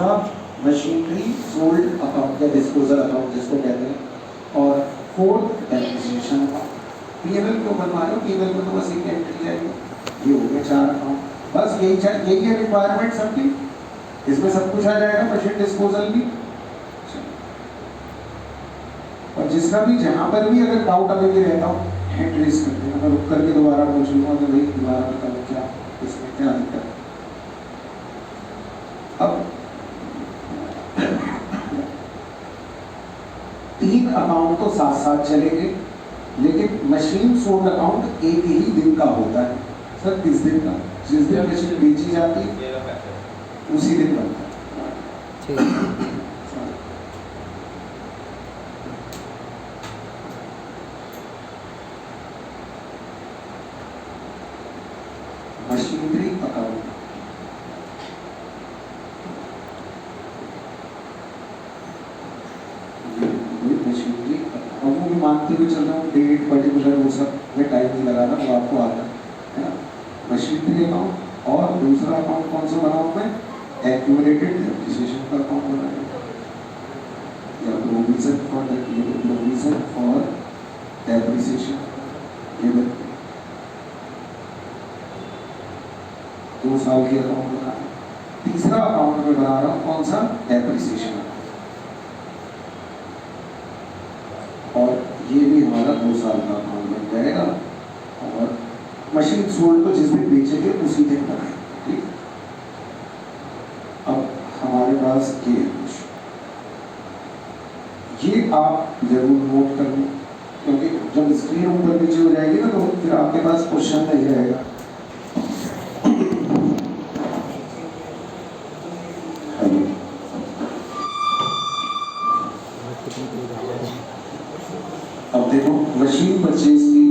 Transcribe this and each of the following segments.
दूसरा machinery sold account या disposal account जिसको कहते हैं, और फोर्थ डेप्रिसिएशन अकाउंट। पीएनएल क्यों बनवा रहे हो? पीएनएल में तो बस एक एंट्री आएगी। ये हो गया 4 अकाउंट, बस यही है रिक्वायरमेंट सबकी। इसमें सब कुछ आ जाएगा, मशीन डिस्पोजल भी। और जिसका भी जहां पर भी अगर डाउट अभी भी रहता हो हैंड रेज कर देना, मैं रुक करके दोबारा पूछूंगा कि भाई दोबारा बताओ क्या इसमें क्या दिक्कत। अब 3 अकाउंट तो साथ साथ चलेंगे, लेकिन मशीन सोल्ड अकाउंट एक ही दिन का होता है। सर किस दिन का? जिस दिन मशीन बेची जाती है उसी दिन बनता है। मशीनरी अकाउंट मशीनरी, अब वो भी मानते हुए चल रहा हूँ डेट पर्टिकुलर वो सब में टाइम नहीं लगाना, वो आपको आता है ना। मशीनरी अकाउंट और दूसरा अकाउंट कौन सा बनाऊँ मैं? एक्यूमुलेटेड डेप्रिसिएशन का अकाउंट बनाया, या प्रोविजन फॉर डेप्रिसिएशन। ये 2 साल के अकाउंट बना रहा हूं। तीसरा अकाउंट में बना रहा हूं कौन सा? डेप्रिसिएशन, और ये भी हमारा 2 साल का अकाउंट बन जाएगा। और मशीन सोल्ड को जिस दिन बेचेंगे उसी दिन बनाएंगे, ठीक। अब हमारे पास ये आप जरूर नोट कर लो, क्योंकि जब स्क्रीन ऊपर नीचे हो जाएगी ना तो फिर आपके पास क्वेश्चन नहीं रहेगा। अब देखो मशीन परचेज की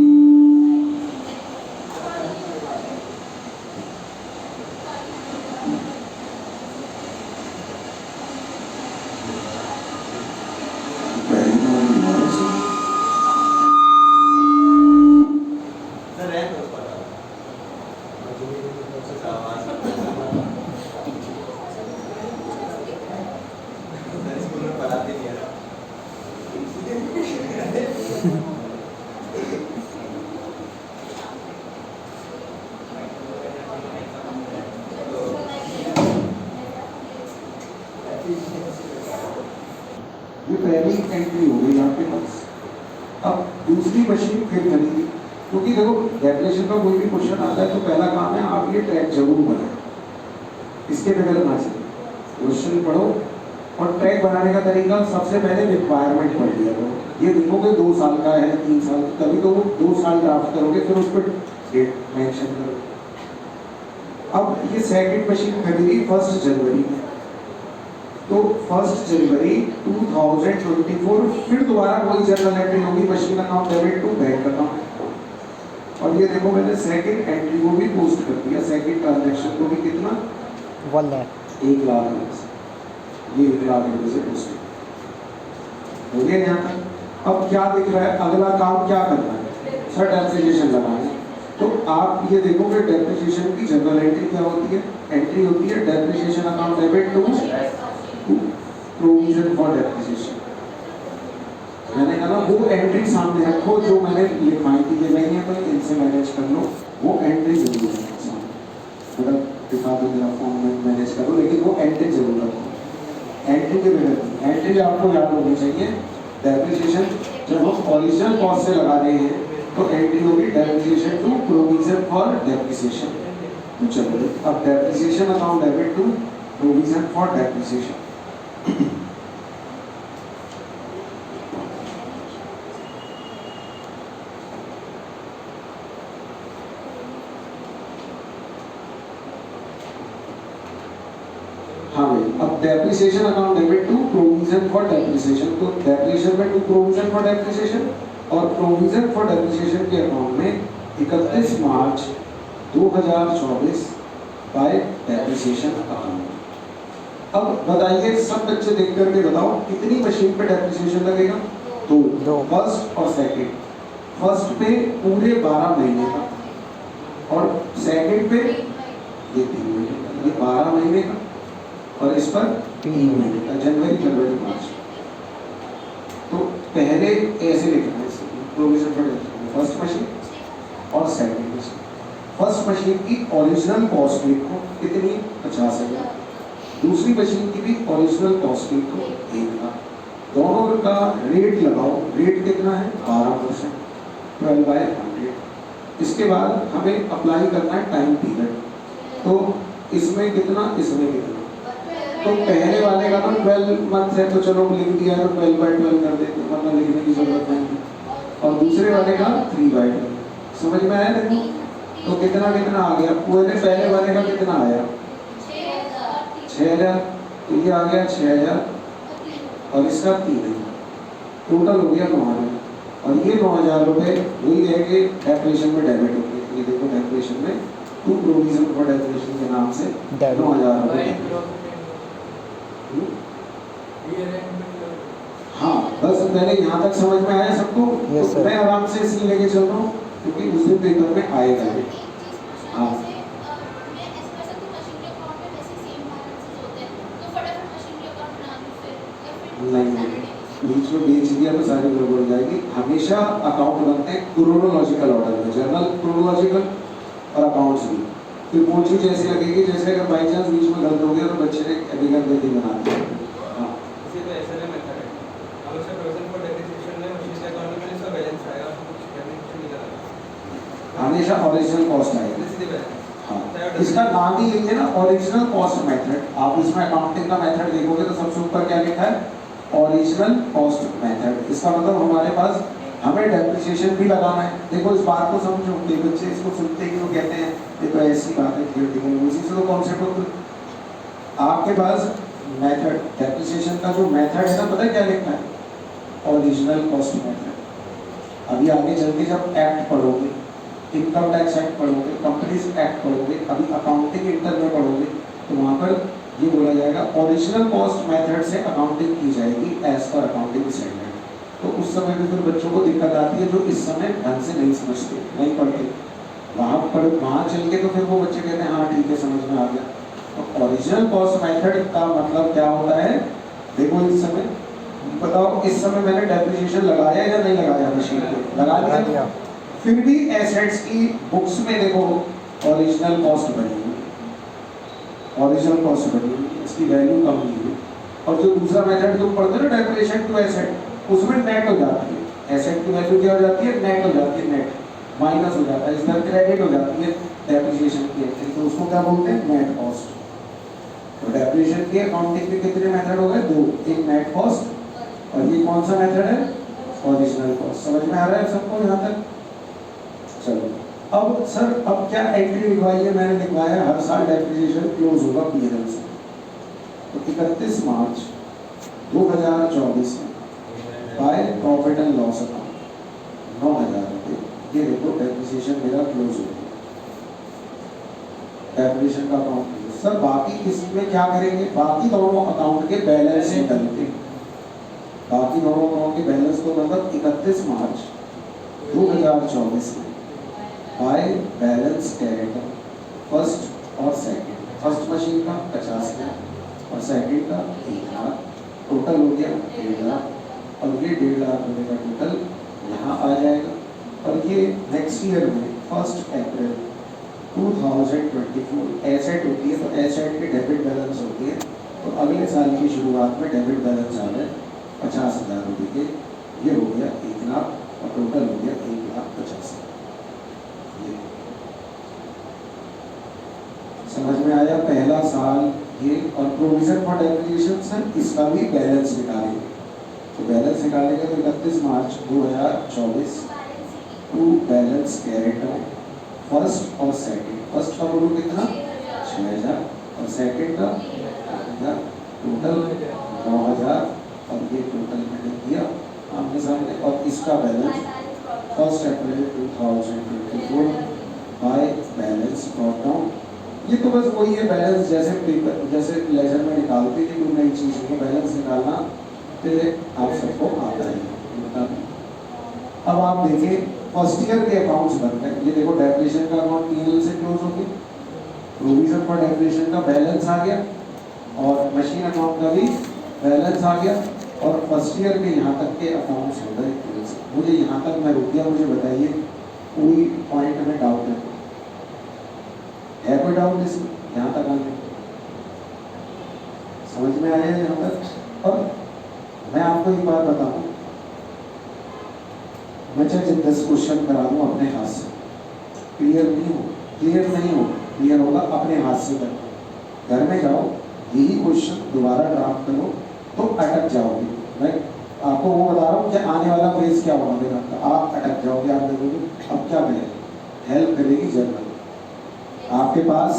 ये पहली एंट्री हो गई आपके पास। अब दूसरी मशीन फिर खरीदी, क्योंकि देखो डेफिनेशन का कोई भी क्वेश्चन आता है तो पहला काम है आप ये ट्रैक जरूर बनाए, इसके बगैर ना चले। क्वेश्चन पढ़ो और ट्रैक बनाने का तरीका सबसे पहले रिक्वायरमेंट पढ़ लिया करो। ये देखोगे 2 साल का है 3 साल, तभी तो 2 साल ड्राफ्ट करोगे, फिर उस पर डेट मेंशन करो। अब ये सेकंड मशीन खरीदी 1 जनवरी में, तो 1 जनवरी 2024 फिर दोबारा वही जनरल एंट्री होगी, machine account debit to bank account. और ये देखो मैंने सेकंड एंट्री को भी पोस्ट कर दिया, सेकंड ट्रांजैक्शन को भी कितना 1 लाख 1 लाख रुपए से, ये 1 लाख रुपए से पोस्ट हो गया यहाँ तक। अब क्या दिख रहा है? अगला काम क्या करना है? सर डेप्रिसिएशन लगाना है। तो आप ये देखोगे डेप्रिसिएशन की जनरल एंट्री क्या होती है? एंट्री होती है depreciation account debit to provision for depreciation. मैंने कहा वो एंट्री सामने रखो जो मैंने लिखवाई थी, ये नहीं है तो इनसे मैनेज कर लो, वो एंट्री जरूर रखो सामने। थोड़ा दिखा दो मेरा फोन में मैनेज करो, लेकिन वो एंट्री जरूर रखो। एंट्री के बगैर एंट्री आपको याद होनी चाहिए। डेप्रिसिएशन जब हम ओरिजिनल कॉस्ट से लगा रहे हैं तो एंट्री होगी depreciation to provision for depreciation. तो चलो अब depreciation account debit to provision for depreciation. हाँ भाई, अब depreciation account debit to provision for depreciation, तो डेप्रिसिएशन में टू प्रोविजन फॉर डेप्रिसिएशन, और प्रोविजन फॉर डेप्रिसिएशन के अकाउंट में 31 मार्च 2024 बाय डेप्रिसिएशन अकाउंट। अब बताइए सब बच्चे देख करके बताओ कितनी मशीन पे डेप्रिसिएशन लगेगा? 2, फर्स्ट और सेकंड। फर्स्ट पे पूरे 12 महीने का, और सेकंड पे ये 3 महीने का, ये 12 महीने का। और इस पर 3 महीने का, जनवरी फरवरी मार्च। तो पहले ऐसे लिखना है प्रोविजन फॉर फर्स्ट मशीन और सेकंड मशीन। फर्स्ट मशीन की ओरिजिनल कॉस्ट लिखो कितनी, 50,000। दूसरी मशीन की भी ओरिजिनल कॉस्ट लिखो 1 लाख। दोनों का रेट लगाओ, रेट कितना है 12%, 12/100। इसके बाद हमें अप्लाई करना है टाइम पीरियड। तो इसमें कितना, इसमें कितना। तो पहले वाले का तो 12 मंथ है, तो चलो लिख दिया तो 12/12 कर देते, वरना लिखने की जरूरत नहीं। और दूसरे वाले का 3/12। समझ में आया देखो। तो कितना कितना आ गया, पूरे पहले वाले का कितना आया 6,000, तो ये आ गया 6,000 और इसका 3,000, टोटल हो गया 9,000। और ये 9,000 रुपये वही है कि डेप्रेशन में डेबिट हो गए। ये देखो डेप्रेशन में टू प्रोविजन फॉर डेप्रेशन के नाम से 9,000 रुपये। हाँ बस पहले यहाँ तक समझ में आया सबको। yes, तो मैं आराम से इसलिए लेके चल रहा हूँ क्योंकि उस दिन पेपर में आएगा। हाँ नहीं, बीच में बेच दिया तो सारी गड़बड़ हो जाएगी। हमेशा अकाउंट बनते हैं क्रोनोलॉजिकल ऑर्डर में, जर्नल क्रोनोलॉजिकल और अकाउंट्स भी। फिर वो चीज ऐसी लगेगी जैसे अगर बाई चांस बीच में गलत हो गया तो बच्चे ने एविगल गलती बना दी। हाँ इसी तो ऐसे में मेथड है। अब उसका प्रोविजन फॉर डेप्रिसिएशन में मशीन के अकाउंट में इसका बैलेंस आएगा, उसको कुछ डेप्रिसिएशन निकला हमेशा ओरिजिनल कॉस्ट आएगा। हाँ इसका नाम ही लिखिए ना, ओरिजिनल कॉस्ट मेथड। आप इसमें अकाउंटिंग का मेथड देखोगे तो सबसे ऊपर क्या लिखा है, ओरिजिनल कॉस्ट मेथड। इसका मतलब हमारे पास हमें डेप्रिसिएशन भी लगाना है। देखो इस बात को समझो, कि बच्चे इसको सुनते ही वो कहते हैं ये तो ऐसी बात है, थियोरेटिकल, उसी से तो कॉन्सेप्ट होता। आपके पास मेथड डेप्रिसिएशन का जो मेथड है ना, पता है क्या लिखना है, ओरिजिनल कॉस्ट मेथड। अभी आगे चल के जब एक्ट पढ़ोगे, इनकम टैक्स एक्ट पढ़ोगे, कंपनीज एक्ट पढ़ोगे, अभी अकाउंटिंग इंटर में पढ़ोगे, तो वहाँ पर ये बोला जाएगा ओरिजिनल कॉस्ट मेथड से अकाउंटिंग की जाएगी एज पर अकाउंटिंग स्टैंडर्ड। तो उस समय भी फिर बच्चों को दिक्कत आती है जो इस समय ढंग से नहीं समझते, नहीं पढ़ते। वहाँ चल के तो फिर वो बच्चे कहते हैं हाँ ठीक है समझ में आ गया। तो ओरिजिनल कॉस्ट मेथड का मतलब क्या होता है, देखो इस समय बताओ, इस समय मैंने डेप्रिसिएशन लगाया या नहीं लगाया, मशीन को लगा लिया, फिर भी एसेट्स की बुक्स में देखो ओरिजिनल कॉस्ट बनी हुई, ओरिजिनल कॉस्ट बनी हुई, इसकी वैल्यू कम नहीं हुई। और जो दूसरा मेथड तुम पढ़ते हो ना डेप्रिसिएशन टू एसेट, उसमें नेट हो जाती है, एसेट की वैल्यू क्या हो जाती है, नेट हो जाती है, नेट माइनस हो जाता है, इसका क्रेडिट हो जाती है डेप्रिसिएशन की एंट्री, तो उसको क्या बोलते हैं, नेट कॉस्ट। तो डेप्रिसिएशन की अकाउंटिंग के कितने मेथड हो गए, 2, एक नेट कॉस्ट और ये कौन सा मेथड है, ओरिजिनल कॉस्ट। समझ में आ रहा है सबको यहाँ तक? चलो अब सर अब क्या एंट्री लिखवाई है, मैंने लिखवाया हर साल डेप्रिसिएशन क्लोज होगा पीएनएल से। तो 31 मार्च 2024 में bye profit and loss account 9,000 रुपये, ये देखो डेप्रिसिएशन मेरा क्लोज हो गया, डेप्रिसिएशन का अकाउंट। सर बाकी इसमें क्या करेंगे, बाकी दोनों अकाउंट के बैलेंस निकलते, बाकी दोनों अकाउंट के बैलेंस को मतलब 31 मार्च 2024 में बाय बैलेंस कैरेक्टर फर्स्ट और सेकंड, फर्स्ट मशीन का 50,000 और सेकंड का 1,00,000, टोटल हो गया 1,50,000। और ये 1,50,000 रुपये का टोटल यहाँ आ जाएगा। और ये नेक्स्ट ईयर में 1 अप्रैल 2024 एसेट होती है, तो एसेट के डेबिट बैलेंस होती है, तो अगले साल की शुरुआत में डेबिट बैलेंस आ गए 50,000 रुपये के, ये हो गया 1,00,000 और टोटल हो गया 1,50,000। समझ में आया? पहला साल ये। और प्रोविजन फॉर डेप्रिसिएशन सर इसका भी बैलेंस निकालेंगे, तो बैलेंस निकालेंगे तो 31 मार्च 2024 टू बैलेंस कैरेट फर्स्ट और सेकंड। फर्स्ट का टोटल कितना 6,000 और सेकंड का 1,000, टोटल 9,000 और ये टोटल मैंने किया आमने सामने। और इसका balance 1 April 2024 by balance brought down. ये तो बस वही है बैलेंस, जैसे पेपर जैसे लेजर में निकालते थे कोई नई चीज़ को बैलेंस निकालना, तो आप सबको आता है। अब आप देखिए फर्स्ट ईयर के अकाउंट्स बन गए, ये देखो डेप्रिसिएशन का अकाउंट पीएनएल से क्लोज हो गया, प्रोविजन फॉर डेप्रिसिएशन का बैलेंस आ गया और मशीन अकाउंट का भी बैलेंस आ गया और फर्स्ट ईयर के यहाँ तक के अकाउंट्स हो गए। मुझे यहाँ तक मैं रुक गया, मुझे बताइए कोई पॉइंट में डाउट है कोई डाउट इसमें? यहाँ तक आने समझ में आया यहाँ तक? और मैं आपको एक बात बताऊं, मैं चाहे 10 क्वेश्चन करा दूं अपने हाथ से, क्लियर नहीं हो, क्लियर होगा अपने हाथ से करना। घर में जाओ यही क्वेश्चन दोबारा ड्राफ्ट करो तो अटक जाओगे। मैं आपको वो बता रहा हूँ कि आने वाला फेज क्या होगा मेरा, आप अटक जाओगे। आप देखोगे अब क्या करें, हेल्प करेगी जर्नल। आपके पास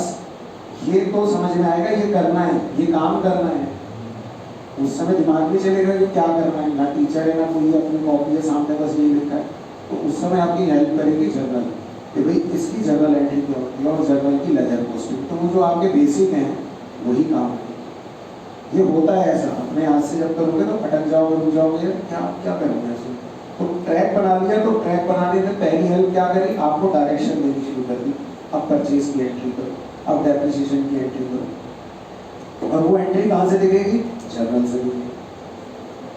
ये तो समझ में आएगा ये करना है, ये काम करना है। उस समय दिमाग में चलेगा कि क्या करना है, ना टीचर है ना कोई अपनी कॉपी है सामने, बस यही लिखा है। तो उस समय आपकी हेल्प करेगी जर्नल कि भाई इसकी जर्नल एंट्री क्या होती है और जर्नल की लेजर पोस्टिंग। तो वो जो आपके बेसिक हैं वही काम है। ये होता है ऐसा, अपने हाथ से जब करोगे तो अटक जाओगे, रुक जाओगे, क्या क्या करोगे ऐसे। तो ट्रैक बना लिया, तो ट्रैक बनाने से पहली हेल्प क्या करी, आपको डायरेक्शन देनी शुरू कर दी। अब परचेज की एंट्री करो, अब डेप्रिसिएशन की एंट्री करो, और वो एंट्री कहाँ से दिखेगी, जर्नल से दिखेगी।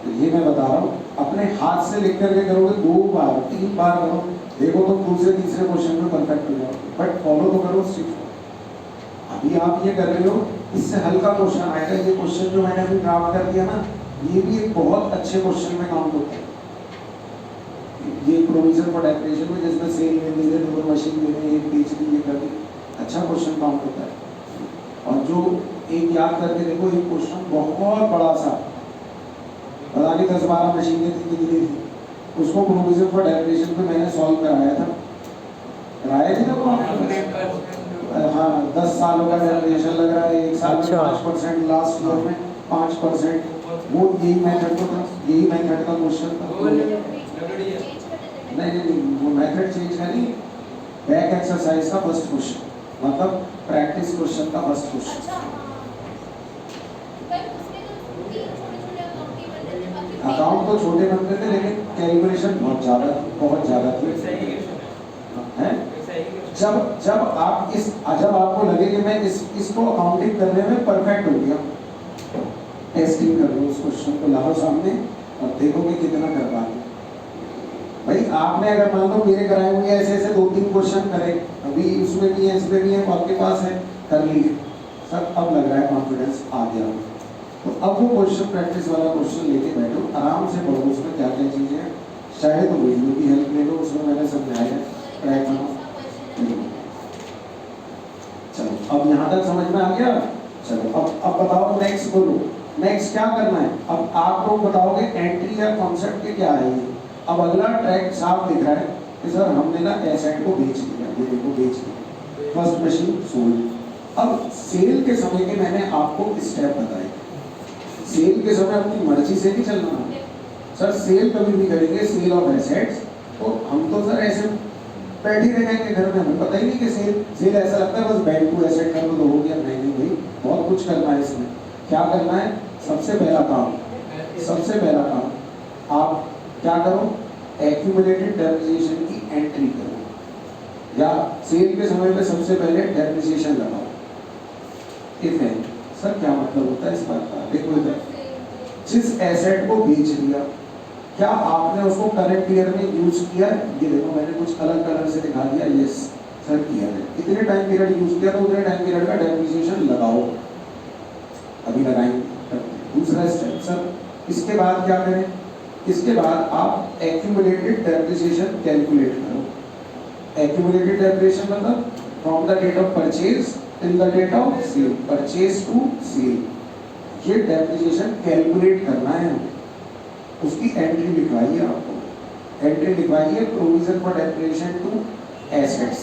तो ये मैं बता रहा हूँ, अपने हाथ से लिख करके करोगे 2 बार 3 बार करो, देखो तो दूसरे तीसरे क्वेश्चन में परफेक्ट हो जाओगे। बट फॉलो तो करो, सीखो। अभी आप ये कर रहे हो, इससे हल्का क्वेश्चन आएगा। ये क्वेश्चन जो मैंने अभी ड्राफ्ट कर दिया ना, ये भी एक बहुत अच्छे क्वेश्चन में काउंट होता है। ये प्रोविजन फॉर डेप्रिसिएशन में जिसमें सेल में दे रहे, मशीन दे रहे, एक पेज की ये कर दी, अच्छा क्वेश्चन काउंट होता है। और जो एक याद करके देखो, एक क्वेश्चन बहुत बड़ा सा, पता नहीं 10-12 मशीनें थी कितनी थी, उसको प्रोविजन फॉर डेप्रिसिएशन पे मैंने सॉल्व कराया था, कराया थी ना वो। हाँ, 10 सालों का डेप्रिसिएशन लग रहा है, 1 साल में 5%, लास्ट ईयर में 5%। वो यही मेथड था, यही मेथड का क्वेश्चन था। नहीं, वो मेथड चेंज है नहीं, बैक एक्सरसाइज का फर्स्ट क्वेश्चन, मतलब प्रैक्टिस क्वेश्चन का फर्स्ट क्वेश्चन। अकाउंट तो छोटे बनते थे, लेकिन कैलकुलेशन बहुत ज़्यादा थी। है जब आपको लगे कि मैं इसको अकाउंटिंग करने में परफेक्ट हो गया, टेस्टिंग कर लो, उस क्वेश्चन को लाओ सामने और देखोगे कितना कर पाते। भाई आपने अगर मान लो मेरे कराए हुए ऐसे 2-3 क्वेश्चन करे, अभी उसमें भी है इसमें भी है, तो आपके पास है, कर लीजिए सर, अब लग रहा है कॉन्फिडेंस आ गया। तो अब वो क्वेश्चन प्रैक्टिस वाला क्वेश्चन लेके बैठो, आराम से पढ़ो, उसमें क्या क्या चीज़ें हैं, शायद तो वीडियो की हेल्प ले लो, उसमें मैंने समझाया है, ट्रैक करो। चलो अब यहाँ तक समझ में आ गया। चलो अब बताओ, नेक्स्ट बोलो, नेक्स्ट क्या करना है। अब आप लोग बताओगे एंट्री या कॉन्सेप्ट के क्या है। अब अगला ट्रैक साफ दिख रहा है कि सर हमने ना एसेट को बेच दिया, ये देखो बेच दिया, फर्स्ट मशीन सोल्ड। अब सेल के समय के मैंने आपको स्टेप बताए, सेल के समय अपनी मर्जी से नहीं चलना है। सर सेल कभी भी करेंगे, सेल ऑफ एसेट्स, तो हम तो सर ऐसे बैठे रह जाएंगे घर में, हमें पता ही नहीं कि सेल ऐसा लगता है बस बैंक टू एसेट कर दो हो गया। नहीं भाई, बहुत कुछ करना है इसमें। क्या करना है, सबसे पहला काम आप क्या करो, एक्यूमुलेटेड डेप्रिसिएशन की एंट्री करो, या सेल के समय पे सबसे पहले डेप्रिसिएशन लगाओ। इफेक्ट सर क्या मतलब होता है इस बात का, देखो इधर जिस एसेट को बेच दिया, क्या आपने उसको करंट ईयर में यूज किया? ये देखो मैंने कुछ अलग कलर से दिखा दिया, यस सर किया है। इतने टाइम पीरियड यूज किया तो उतने टाइम पीरियड का डेप्रिसिएशन लगाओ, अभी लगाएंगे। दूसरा स्टेप सर, इसके बाद क्या करें, इसके बाद आप एक्यूमुलेटेड डेप्रिसिएशन कैलकुलेट करो। एक्यूमुलेटेड डेप्रिसिएशन मतलब from the date of purchase till the date of sale, purchase to sale, ये डेप्रिसिएशन कैलकुलेट करना है हमें। उसकी एंट्री लिखवाइए, आपको एंट्री लिखवाइए provision for depreciation to assets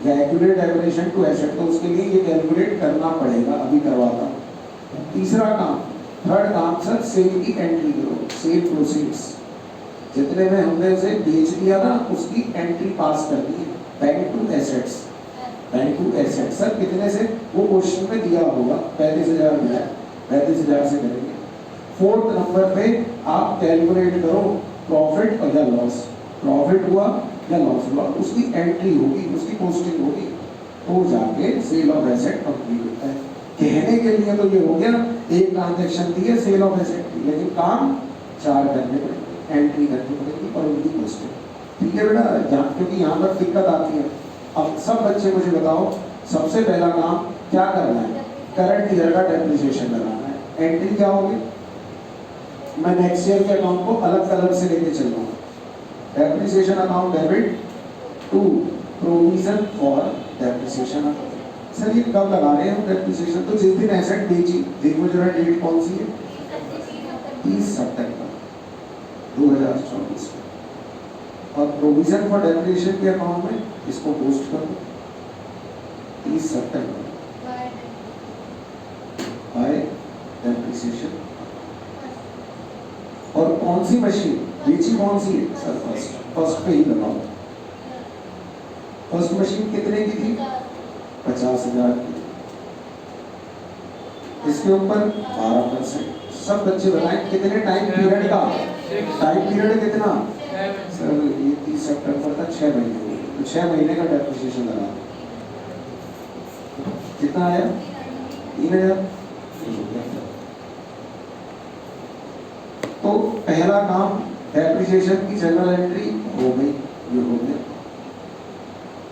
या एक्यूमुलेटेड डेप्रिसिएशन टू एसेट, तो उसके लिए ये कैलकुलेट करना पड़ेगा, अभी करवाता हूँ। तीसरा काम, थर्ड काम सर, सेल की एंट्री करो, सेल प्रोसीड्स, जितने में हमने उसे बेच दिया ना उसकी एंट्री पास करनी है, bank to assets, bank to assets. Sir कितने से, वो क्वेश्चन में दिया होगा 35,000 दिया, 35,000 से करेंगे। फोर्थ नंबर पे आप कैलकुलेट करो प्रॉफिट और या लॉस, प्रॉफिट हुआ या लॉस हुआ, उसकी एंट्री होगी, उसकी पोस्टिंग होगी, तो जाके सेल ऑफ एसेट कंप्लीट होता है। कहने के लिए तो ये हो गया, एक ट्रांजैक्शन दी है सेल ऑफ एसेट की, लेकिन काम 4 करने पड़ेंगे, एंट्री करनी पड़ेगी और उनकी पोस्टिंग। ठीक है बेटा, क्योंकि यहाँ पर दिक्कत आती है। अब सब बच्चे मुझे बताओ, सबसे पहला काम क्या करना है? करंट ईयर का डेप्रिसिएशन लगाना है। एंट्री क्या होगी? मैं नेक्स्ट ईयर के अकाउंट को अलग कलर से लेके चल रहा हूँ। Depreciation account debit to provision for depreciation account. Sir ये कब लगा रहे हैं हम डेप्रिसिएशन? तो जिस दिन एसेट बेची, देखो जरा डेट कौन सी है? 30 सितंबर 2024 में। और प्रोविजन फॉर डेप्रिसिएशन के अकाउंट में इसको पोस्ट कर दो 30 सितंबर बाय डेप्रिसिएशन। और कौन सी मशीन बेची, कौन सी है? सर फर्स्ट पे ही लगाओ। फर्स्ट मशीन कितने की थी? 50,000 की। इसके ऊपर 12%। सब बच्चे बताएं कितने टाइम पीरियड का? टाइम पीरियड कितना? सर ये 30 सितंबर तक 6 महीने हो गए, तो 6 महीने का डेप्रिसिएशन लगा। कितना आया? 3,000। तो पहला काम डेप्रिसिएशन की जनरल एंट्री हो गई, ये हो गया।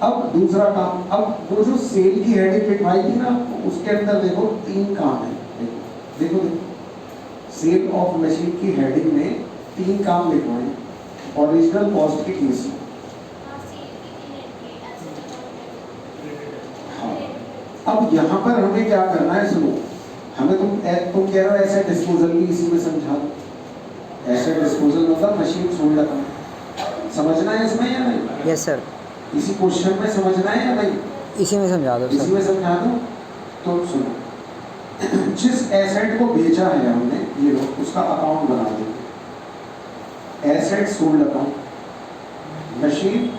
अब दूसरा काम, अब वो जो सेल की हेडिंग लिखवाई थी ना, उसके अंदर देखो 3 काम है। देखो देखो सेल ऑफ मशीन की हेडिंग में 3 काम लिखवाए ओरिजिनल कॉस्ट की केस में। हाँ, अब यहाँ पर हमें क्या करना है? सुनो, हमें तुम कह रहे हो एसेट डिस्पोजल भी इसी में समझा दो। एसेट डिस्पोजल मतलब मशीन सोल्ड अकाउंट। समझना है इसमें या नहीं? Yes sir. इसी क्वेश्चन में समझना है या नहीं? इसी में समझा दो इसी सर। में समझा दूं? तो सुनो, जिस एसेट को बेचा है हमने, ये लो, उसका अकाउंट बना देंगे। Asset sold account, machine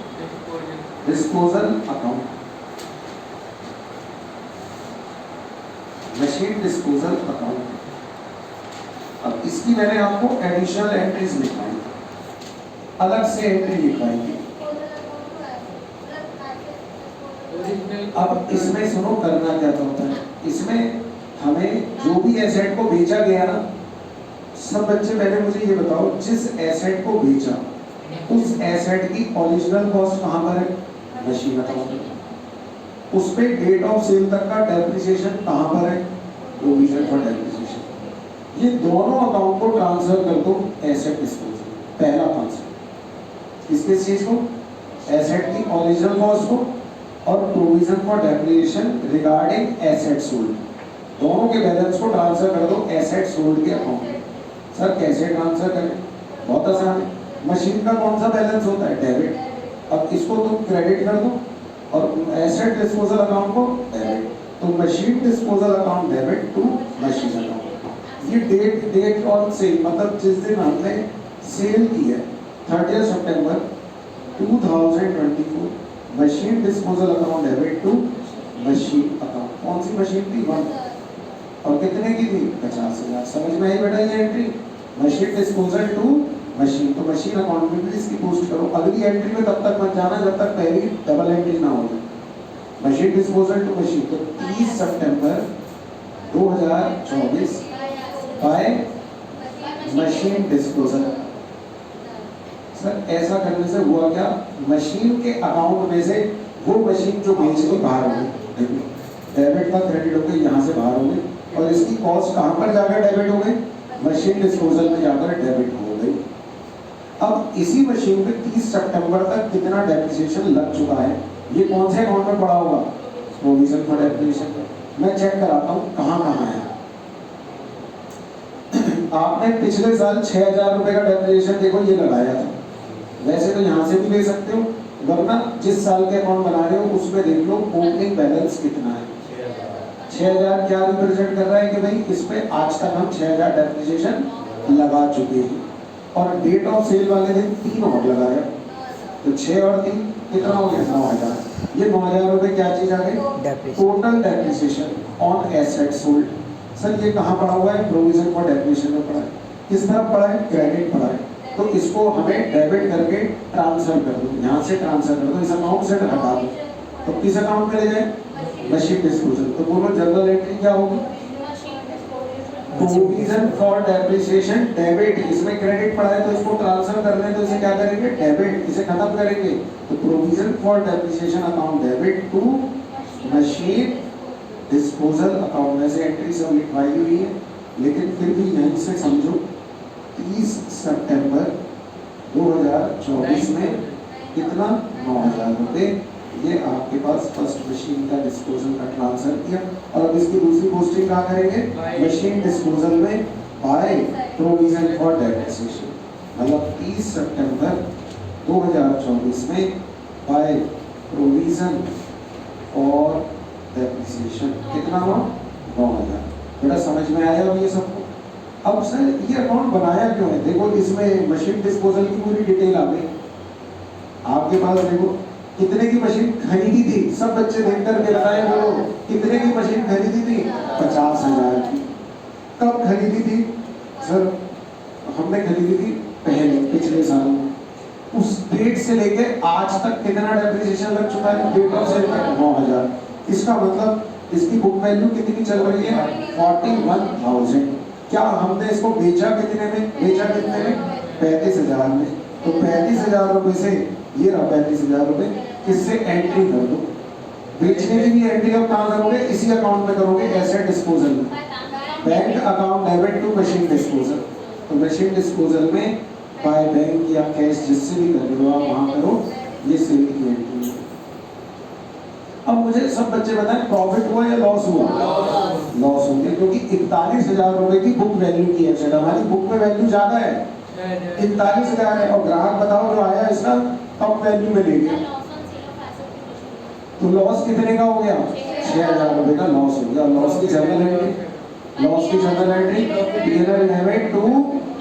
disposal account, machine disposal account. अब इसकी मैंने आपको एडिशनल एंट्रीज लिखवाई, अलग से एंट्री लिखवाई थी। अब इसमें सुनो करना क्या होता है, इसमें हमें जो भी एसेट को बेचा गया ना, सब बच्चे पहले मुझे ये बताओ, जिस एसेट को बेचा उस एसेट की ओरिजिनल कॉस्ट कहाँ पर है? मशीन अकाउंट में। उस पे डेट ऑफ सेल तक का डेप्रिसिएशन कहाँ पर है? Provision for depreciation. ये दोनों अकाउंट को ट्रांसफर कर दो एसेट डिस्पोजल। पहला कॉन्सेप्ट किसके चीज को? एसेट की ओरिजिनल कॉस्ट को और provision for depreciation regarding asset sold, दोनों के बैलेंस को ट्रांसफर कर दो एसेट सोल्ड के अकाउंट में। सर कैसे ट्रांसफर करें? बहुत आसान है। मशीन का कौन सा बैलेंस होता है? डेबिट। अब इसको तुम क्रेडिट कर दो और एसेट डिस्पोजल अकाउंट को डेबिट। तो machine disposal account debit to machine account. ये डेट ऑन सेल मतलब जिस दिन हमने सेल की है 30 सितंबर 2024, machine disposal account debit to machine account. कौन सी मशीन थी? 1। और कितने की थी? 50,000। समझ में आई बेटा ये entry? Machine disposal to machine, तो मशीन अकाउंट में भी इसकी पोस्ट करो। अगली एंट्री में तब तक मत जाना जब तक पहली डबल एंट्री ना हो जाए। मशीन डिस्पोजल टू मशीन, तो 30 सितंबर 2024 बाय मशीन डिस्पोजल। सर ऐसा करने से हुआ क्या? मशीन के अकाउंट में से वो मशीन जो बेच ली बाहर हो गई, डेबिट का क्रेडिट हो गई, यहाँ से बाहर हो गई, और इसकी कॉस्ट कहाँ पर जाकर डेबिट हो गई? मशीन डिस्पोजल में जाकर डेबिट हो गई। अब इसी मशीन पे 30 सितंबर तक कितना डेप्रिसिएशन लग चुका है, ये कौन से अकाउंट में पड़ा होगा? Provision for depreciation. मैं चेक कराता हूँ कहाँ कहाँ है। आपने पिछले साल 6,000 रुपए का डेप्रिसिएशन देखो ये लगाया था। वैसे तो यहाँ से भी ले सकते हो, वरना जिस साल के अकाउंट बना रहे हो उसमें देख लो ओपनिंग बैलेंस कितना है। 6,000 क्या रिप्रेजेंट कर रहा है कि भाई इस पे आज तक हम 6,000 डेप्रिसिएशन लगा चुके हैं, और डेट ऑफ सेल वाले दिन 3 और लगाया, तो 6 और 3 कितना हो गया? 9,000। ये 9,000 रुपए क्या चीज आ गई? Total depreciation on asset sold. Sir ये कहाँ पड़ा हुआ है? प्रोविजन फॉर डेप्रिसिएशन में पड़ा है। किस तरफ पड़ा है? क्रेडिट पड़ा है। तो इसको हमें डेबिट करके ट्रांसफर कर दो, यहाँ से ट्रांसफर कर दो, इस अकाउंट से हटा दो, तो किस अकाउंट में ले जाए? Machine disposal. तो बोलो जनरल एंट्री क्या होगी? प्रोविजन फॉर डेप्रिसिएशन डेबिट, इसमें क्रेडिट पड़ा है तो इसको ट्रांसफर करना है तो इसे क्या करेंगे? डेबिट, इसे खत्म करेंगे। तो provision for depreciation account debit to machine disposal account. वैसे एंट्री सब लिखवाई हुई है, लेकिन फिर भी यहीं से समझो 30 सितंबर 2024 में कितना? 9,000 रुपये ये आपके पास फर्स्ट मशीन का डिस्पोजल का ट्रांसफर किया। और अब इसकी दूसरी पोस्टिंग कहाँ करेंगे? मशीन डिस्पोजल में बाय प्रोविजन फॉर डेप्रिसिएशन, मतलब 30 सितंबर 2024 में बाय प्रोविजन फॉर डेप्रिसिएशन कितना हुआ? 9,000। बेटा समझ में आया अब ये सबको? अब सर ये अकाउंट बनाया क्यों है? देखो इसमें मशीन डिस्पोजल की पूरी डिटेल आ गई आपके पास। देखो कितने की मशीन खरीदी थी, सब बच्चे देख करके बताए बोलो कितने की मशीन खरीदी थी? 50,000 की। कब खरीदी थी सर? हमने खरीदी थी पहले पिछले साल। उस डेट से लेके आज तक कितना डेप्रिसिएशन लग चुका है? डेट ऑफ सेल तक 9,000। इसका मतलब इसकी बुक वैल्यू कितनी चल रही है? 41,000। क्या हमने इसको बेचा कितने में? बेचा कितने में? 35,000 में। तो 35,000 रुपए से ये रहा 35,000 रुपए, किससे एंट्री कर दो। बेचने की भी एंट्री अब कहाँ करोगे? इसी अकाउंट में करोगे, एसेट डिस्पोजल में। Bank account debit to machine disposal. तो मशीन डिस्पोजल में बाय बैंक या कैश जिससे भी कर रहे हो आप वहां करो, ये सेल की एंट्री है। अब मुझे सब बच्चे बताएं प्रॉफिट हुआ या लॉस हुआ? लॉस हो गया, क्योंकि 41,000 रुपए की बुक वैल्यू की है। चलो हमारी बुक में वैल्यू ज्यादा है, 41,000 है, और ग्राहक बताओ जो आया इसका कम वैल्यू में ले गया, तो लॉस कितने का हो गया? 6,000 रुपए का लॉस हो गया। लॉस की जर्नल एंट्री, लॉस की journal entry PNL debit to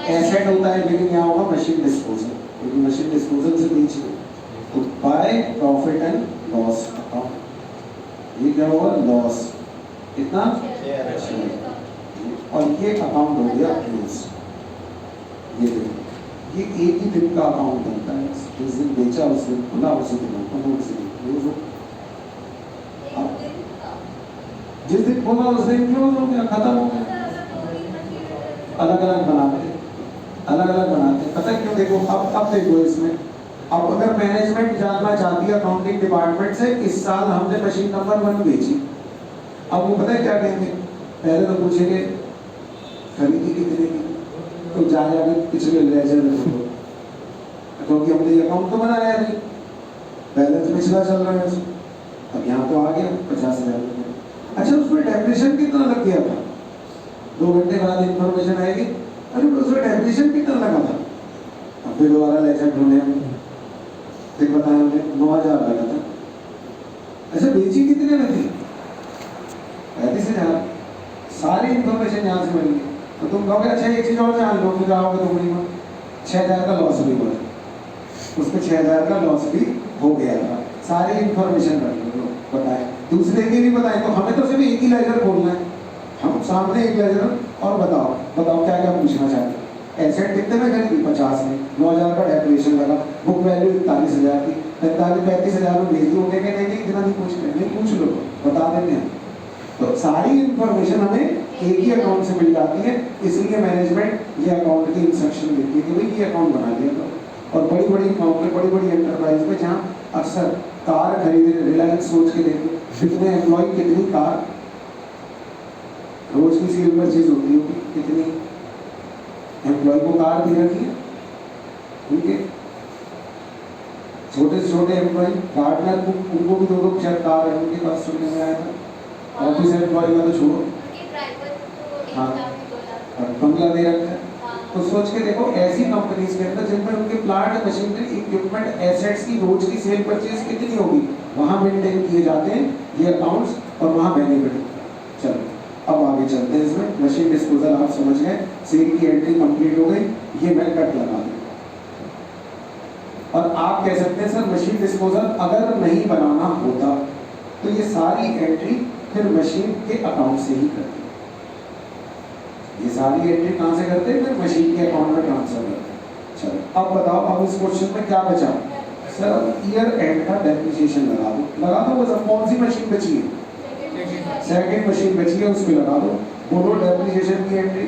asset होता है, लेकिन यहाँ होगा मशीन डिस्पोजल, क्योंकि मशीन डिस्पोजल से बीच में। तो by profit and loss account, ये क्या होगा? लॉस कितना? 6,000। और ये अकाउंट हो गया क्लोज। ये देखो ये एक ही दिन का अकाउंट बनता है, जिस दिन बेचा उस दिन खुला, उसी दिन ओपन, उसी दिन क्लोज हो। जिस दिन खोला उस दिन क्लोज हो गया, खत्म हो गया। अलग अलग बनाते, अलग अलग बनाते, पता क्यों? देखो अब देखो इसमें, अब अगर मैनेजमेंट जानना चाहती है अकाउंटिंग डिपार्टमेंट से इस साल हमने मशीन नंबर 1 बेची, अब वो पता है क्या कहेंगे? पहले तो पूछेंगे खरीदी कितने की, तो जाके पिछले लेजर देखो, क्योंकि हमने ये अकाउंट तो बनाया नहीं, बैलेंस पिछला चल रहा है उसमें। अब यहाँ तो आ गया 50,000 रुपये। अच्छा उसमें डेप्रिसिएशन कितना लग गया था? 2 घंटे बाद इंफॉर्मेशन आएगी, अरे उसमें डेप्रिसिएशन कितना लगा था? अब फिर दोबारा लेजर ढूंढे, फिर बताया हमने 9,000 लगा था। अच्छा बेची कितने में थी? 35,000। सारी इंफॉर्मेशन यहाँ से मिल गई। तो तुम कहोगे अच्छा एक चीज और जान लो, फिर जाओगे तो बड़ी 6,000 का लॉस भी हुआ, उसमें 6,000 का लॉस भी हो गया था। सारी इंफॉर्मेशन रख लो, बताए दूसरे की भी बताए, तो हमें तो सिर्फ एक ही लेजर खोलना है, हम सामने एक लेजर। और बताओ बताओ क्या क्या पूछना चाहते हैं? एसेट कितने में खरीदी? 50 में, 9,000 का डेप्रिसिएशन लगा, बुक वैल्यू 41,000 की, 35,000 में भेज दी, उन्हें नहीं इतना नहीं पूछ रहे, नहीं पूछ लो, बता देते हैं। तो सारी इंफॉर्मेशन हमें एक ही अकाउंट से मिल जाती है, इसलिए मैनेजमेंट ये अकाउंट की इंस्ट्रक्शन देती है कि भाई ये अकाउंट बना लिया करो। और बड़ी बड़ी कंपनी, बड़ी बड़ी एंटरप्राइज में जहाँ अक्सर कार खरीदे, रिलायंस सोच के देखो कितने एम्प्लॉय, कितनी कार रोज की सेल परचेज होती होगी, कितनी एम्प्लॉय को कार दे रखी है उनके, छोटे से छोटे एम्प्लॉय गार्डनर उनको भी 2-2 कार है उनके पास, सुनने में आया था। ऑफिस एम्प्लॉय का तो छोड़ो, हाँ और बंगला दे रखा है। तो सोच के देखो ऐसी कंपनीज के अंदर जिन पर उनके प्लांट, मशीनरी, इक्विपमेंट, एसेट्स की रोज की सेल परचेज कितनी होगी, वहां मेंटेन किए जाते हैं ये अकाउंट्स, और वहां बेनिफिट। चलो अब आगे चलते हैं इसमें। मशीन डिस्पोजल आप समझ गए, सेल की एंट्री कंप्लीट हो गई, ये मैं कट लगा दूं। और आप कह सकते हैं सर मशीन डिस्पोजल अगर नहीं बनाना होता तो ये सारी एंट्री फिर मशीन के अकाउंट से ही करते, ये सारी एंट्री कहां से करते हैं? फिर मशीन के अकाउंट में ट्रांसफर करते। चलो अब बताओ, अब इस क्वेश्चन में क्या बचा? सर ईयर एंड का डेप्रिसिएशन लगा दो, लगा दो। बस अब कौन सी मशीन बची है? सेकंड मशीन बची है उस पे लगा दो। बोलो डेप्रिसिएशन की एंट्री।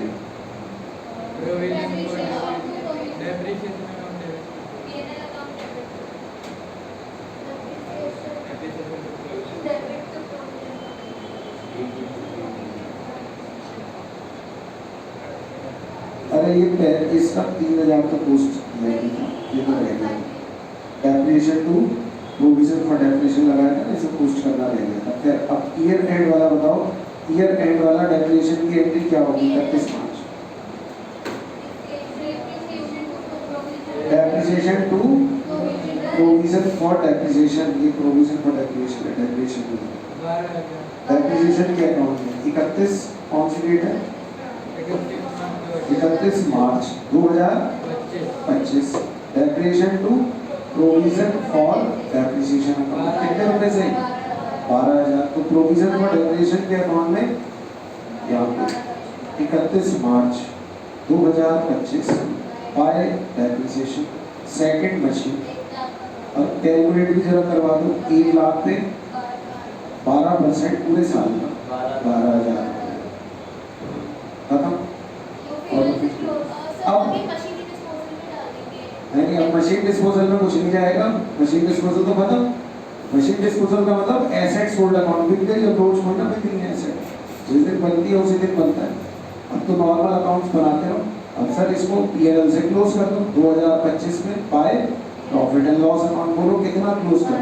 अरे ये इसका 3000 का पोस्ट नहीं था, ये तो रह गया। Depreciation to provision for depreciation लगाया था ना, इसे पोस्ट करना रह गया था। फिर अब ईयर एंड वाला बताओ, ईयर एंड वाला डेप्रिसिएशन की एंट्री क्या होगी 31 March. Depreciation to provision for depreciation, ये प्रोविजन फॉर डेप्रिसिएशन है, डेप्रिसिएशन डेप्रिसिएशन के अकाउंट में 31 कौन सी डेट है? 31 March 2025। Depreciation to provision for depreciation account कितने रुपए से? 12,000। तो प्रोविजन फॉर डेप्रिसिएशन के अकाउंट में यहाँ पे 31 March 2025 by depreciation second machine. अब कैलकुलेट भी जरा करवा दो, 1 लाख पे 12% पूरे साल का 12,000 खत्म। अब नहीं, अब मशीन डिस्पोजल में कुछ नहीं जाएगा, मशीन डिस्पोजल तो खत्म। मशीन डिस्पोजल का मतलब एसेट्स होल्ड अकाउंट बिक गई, अप्रोच पॉइंट में बिक गई एसेट जिस दिन बनती है उसी दिन बनता है। अब तो नॉर्मल अकाउंट्स बनाते हो, अब सर इसको पीएनएल से क्लोज कर दो 2025 में bye profit and loss account. बोलो कितना क्लोज कर?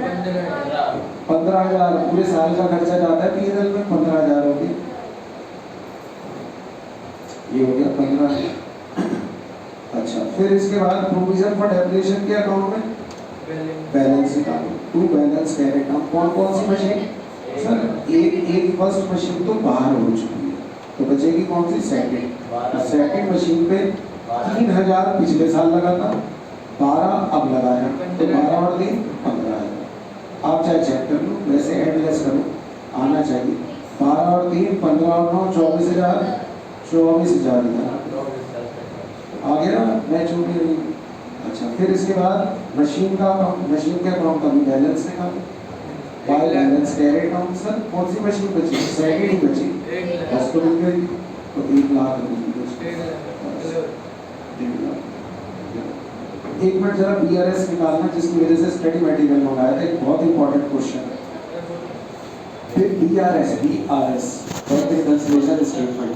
15,000। पूरे साल का खर्चा जाता है पीएनएल में, 15,000 हो गया, ये हो गया 15,000। अच्छा, फिर इसके बाद प्रोविजन फॉर डेप्रिसिएशन के अकाउंट में बैलेंस निकालो, टू बैलेंस कैरेट डाउन। कौन कौन सी मशीन? सर एक फर्स्ट मशीन तो बाहर हो चुकी है, तो बचेगी कौन सी? सेकंड मशीन पे 3,000 पिछले साल लगा था, 12 अब लगाया, तो 12 और 3 15,000। आप चाहे चेक कर लो, वैसे एडलेस करो, आना चाहिए। 12 और 3 15 और 9 24,000, 24,000 आ गया ना, मैच हो गई। अच्छा, फिर इसके बाद मशीन का मशीन के अकाउंट का भी बैलेंस निकालो by balance carried down. Sir कौन सी मशीन बची? सेकंड ही बची, बस तो मिल गई, तो 1 लाख रुपए बची। 1 लाख। एक मिनट जरा बीआरएस निकालना, जिसकी वजह से स्टडी मटेरियल मंगाया था, एक बहुत इंपॉर्टेंट क्वेश्चन है। फिर BRS, BRS, bank reconciliation statement.